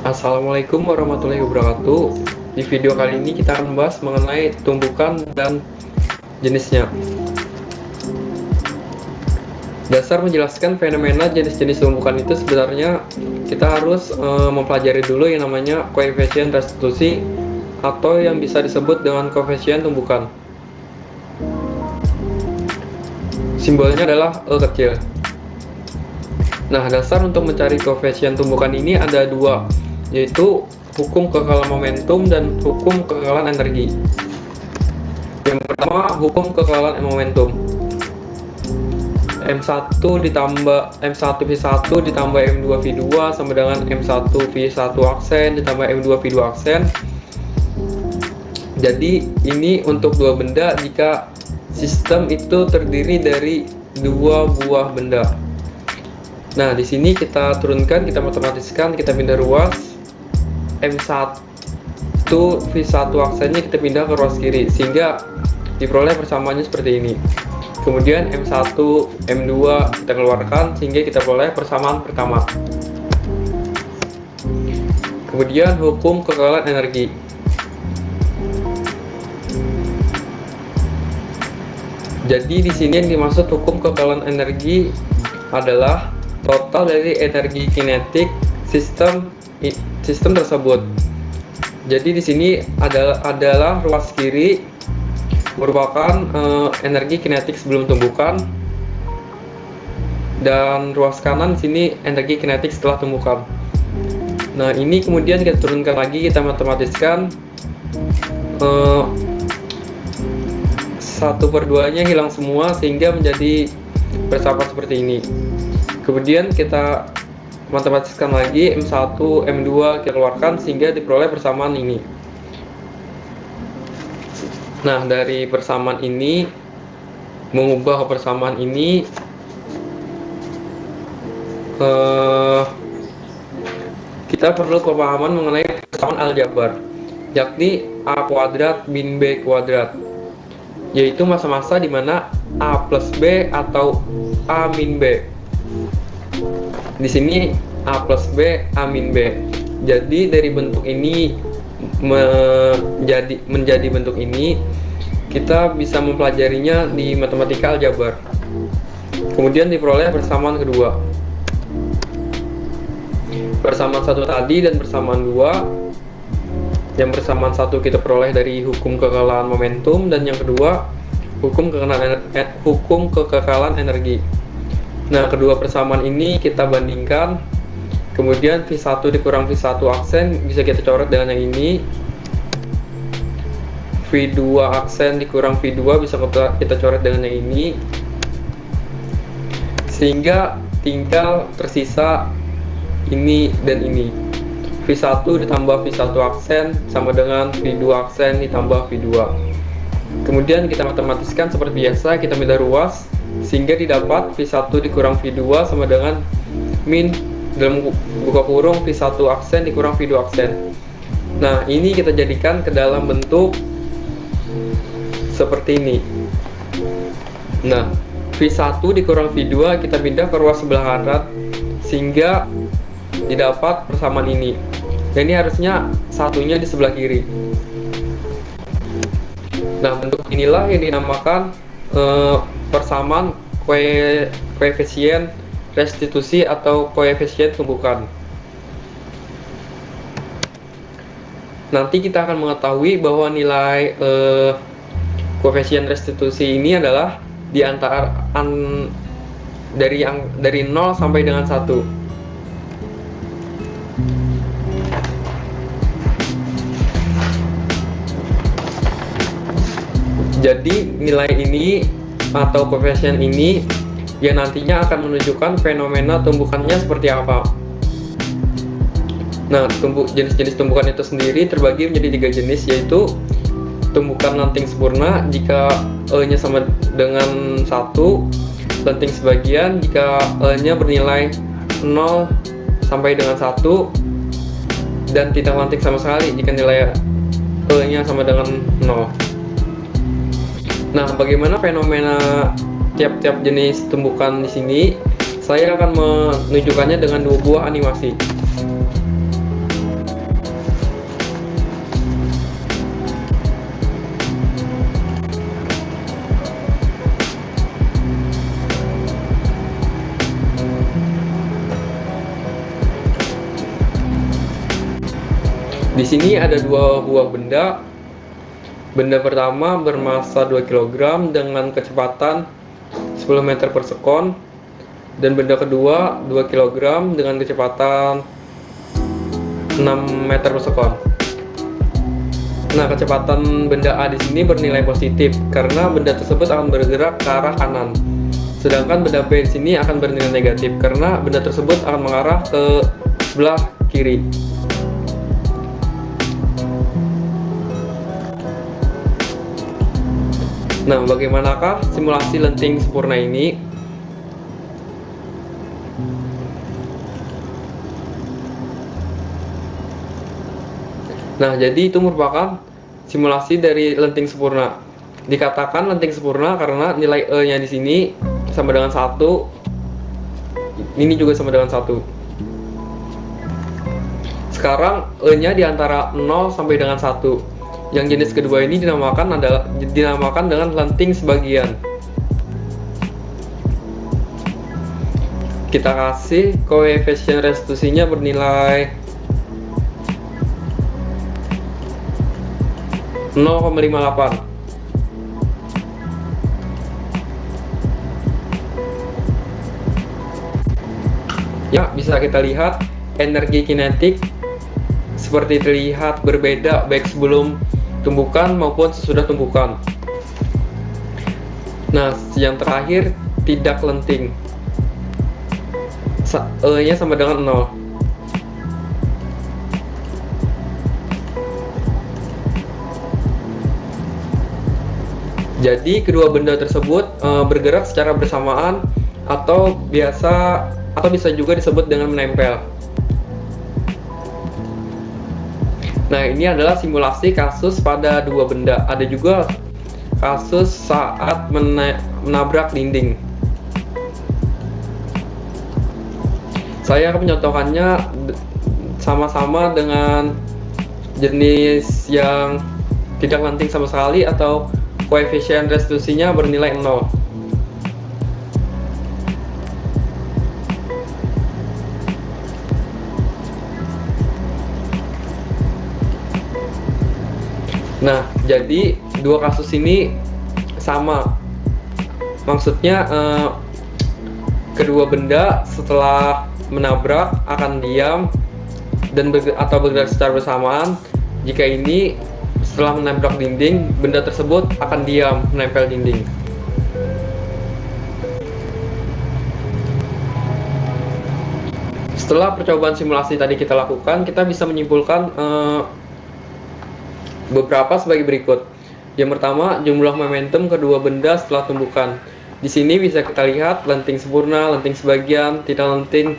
Assalamualaikum warahmatullahi wabarakatuh. Di video kali ini kita akan membahas mengenai tumbukan dan jenisnya. Dasar menjelaskan fenomena jenis-jenis tumbukan itu sebenarnya kita harus mempelajari dulu yang namanya koefisien restitusi atau yang bisa disebut dengan koefisien tumbukan. Simbolnya adalah E kecil. Nah, dasar untuk mencari koefisien tumbukan ini ada dua, yaitu hukum kekekalan momentum dan hukum kekekalan energi. Yang pertama, hukum kekekalan momentum. M1 ditambah M1V1 ditambah M2V2 sama dengan M1V1 aksen ditambah M2V2 aksen. Jadi ini untuk dua benda jika sistem itu terdiri dari dua buah benda. Nah, di sini kita turunkan, kita matematiskan, kita pindah ruas. M1V1 aksennya kita pindah ke ruas kiri sehingga diperoleh persamaannya seperti ini. Kemudian M1, M2 kita keluarkan sehingga kita peroleh persamaan pertama. Kemudian hukum kekekalan energi. Jadi di sini yang dimaksud hukum kekekalan energi adalah total dari energi kinetik sistem tersebut. Jadi di sini adalah ruas kiri merupakan energi kinetik sebelum tumbukan, dan ruas kanan di sini energi kinetik setelah tumbukan. Nah, ini kemudian kita turunkan lagi, kita matematiskan. 1/2-nya hilang semua sehingga menjadi persamaan seperti ini. Kemudian kita matematiskan lagi, M1, M2 kita keluarkan sehingga diperoleh persamaan ini. Nah, dari persamaan ini, mengubah persamaan ini kita perlu pemahaman mengenai persamaan aljabar, yakni A kuadrat min B kuadrat, yaitu masa-masa di mana A plus B atau A min B. Di sini A plus B, A min B. Jadi dari bentuk ini menjadi bentuk ini, kita bisa mempelajarinya di matematika aljabar. Kemudian diperoleh persamaan kedua. Persamaan satu tadi dan persamaan dua. Yang persamaan satu kita peroleh dari hukum kekekalan momentum, dan yang kedua hukum kekekalan energi. Nah, kedua persamaan ini kita bandingkan. Kemudian V1 dikurang V1 aksen bisa kita coret dengan yang ini. V2 aksen dikurang V2 bisa kita coret dengan yang ini. Sehingga tinggal tersisa ini dan ini. V1 ditambah V1 aksen sama dengan V2 aksen ditambah V2. Kemudian kita matematiskan seperti biasa, kita pindah ruas sehingga didapat V1 dikurang V2 sama dengan min dalam buka kurung V1 aksen dikurang V2 aksen. Nah, ini kita jadikan ke dalam bentuk seperti ini. Nah, V1 dikurang V2 kita pindah ke ruas sebelah kanan sehingga didapat persamaan ini. Dan ini harusnya satunya di sebelah kiri. Nah, bentuk inilah yang dinamakan persamaan koefisien restitusi atau koefisien tumbukan. Nanti kita akan mengetahui bahwa nilai koefisien restitusi ini adalah di antara dari 0 sampai dengan 1. Jadi nilai ini atau koefisien ini yang nantinya akan menunjukkan fenomena tumbukannya seperti apa. Nah, jenis-jenis tumbukan itu sendiri terbagi menjadi 3 jenis, yaitu tumbukan lanting sempurna jika E-nya sama dengan 1, lanting sebagian jika E-nya bernilai 0 sampai dengan 1, dan tidak lanting sama sekali jika nilai E-nya sama dengan 0. Nah, bagaimana fenomena tiap-tiap jenis tumbukan di sini? Saya akan menunjukkannya dengan 2 buah animasi. Di sini ada dua buah benda. Benda pertama bermassa 2 kg dengan kecepatan 10 meter per sekon, dan benda kedua 2 kg dengan kecepatan 6 meter per sekon. Nah, kecepatan benda A di sini bernilai positif karena benda tersebut akan bergerak ke arah kanan. Sedangkan benda B di sini akan bernilai negatif karena benda tersebut akan mengarah ke sebelah kiri. Nah, bagaimanakah simulasi lenting sempurna ini? Nah, jadi itu merupakan simulasi dari lenting sempurna. Dikatakan lenting sempurna karena nilai E-nya di sini sama dengan 1. Ini juga sama dengan 1. Sekarang E-nya di antara 0 sampai dengan 1. Yang jenis kedua ini dinamakan dengan lenting sebagian. Kita kasih koefisien restitusinya bernilai 0,58. Ya, bisa kita lihat energi kinetik seperti terlihat berbeda baik sebelum tumbukan maupun sesudah tumbukan. Nah, yang terakhir tidak lenting. E-nya sama dengan 0. Jadi kedua benda tersebut bergerak secara bersamaan atau bisa juga disebut dengan menempel. Nah, ini adalah simulasi kasus pada dua benda. Ada juga kasus saat menabrak dinding. Saya akan mencontohkannya sama-sama dengan jenis yang tidak lenting sama sekali atau koefisien restitusinya bernilai 0. Nah, jadi dua kasus ini sama. Maksudnya kedua benda setelah menabrak akan diam atau bergerak secara bersamaan. Jika ini setelah menabrak dinding, benda tersebut akan diam menempel dinding. Setelah percobaan simulasi tadi kita lakukan, kita bisa menyimpulkan beberapa sebagai berikut. Yang pertama, jumlah momentum kedua benda setelah tumbukan. Di sini bisa kita lihat lenting sempurna, lenting sebagian, tidak lenting.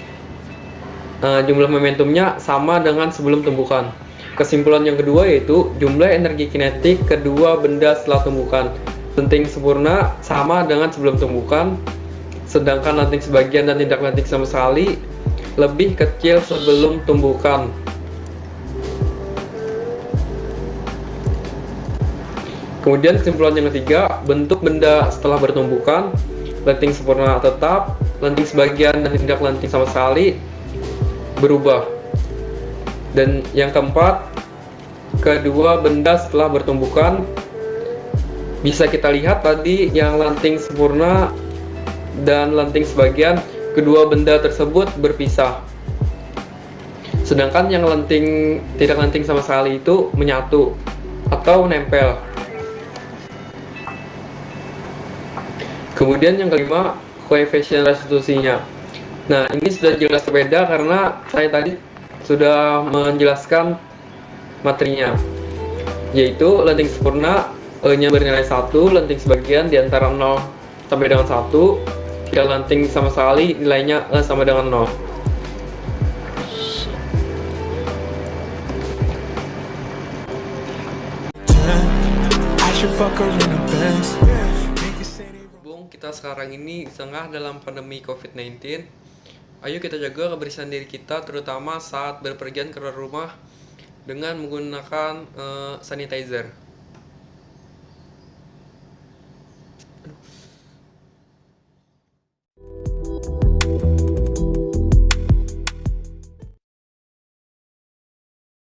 Jumlah momentumnya sama dengan sebelum tumbukan. Kesimpulan yang kedua yaitu jumlah energi kinetik kedua benda setelah tumbukan. Lenting sempurna sama dengan sebelum tumbukan, sedangkan lenting sebagian dan tidak lenting sama sekali lebih kecil sebelum tumbukan. Kemudian kesimpulan yang ketiga, bentuk benda setelah bertumbukan, lenting sempurna tetap, lenting sebagian dan tidak lenting sama sekali berubah. Dan yang keempat, kedua benda setelah bertumbukan, bisa kita lihat tadi yang lenting sempurna dan lenting sebagian, kedua benda tersebut berpisah. Sedangkan yang tidak lenting sama sekali itu menyatu atau nempel. Kemudian yang kelima, koefisien restitusinya. Nah, ini sudah jelas berbeda karena saya tadi sudah menjelaskan materinya, yaitu lenting sempurna E-nya bernilai 1, lenting sebagian di antara 0 sampai dengan 1, tidak lenting sama sekali nilainya E sama dengan 0. Kita sekarang ini di tengah dalam pandemi COVID-19. Ayo kita jaga kebersihan diri kita, terutama saat berpergian keluar rumah dengan menggunakan sanitizer.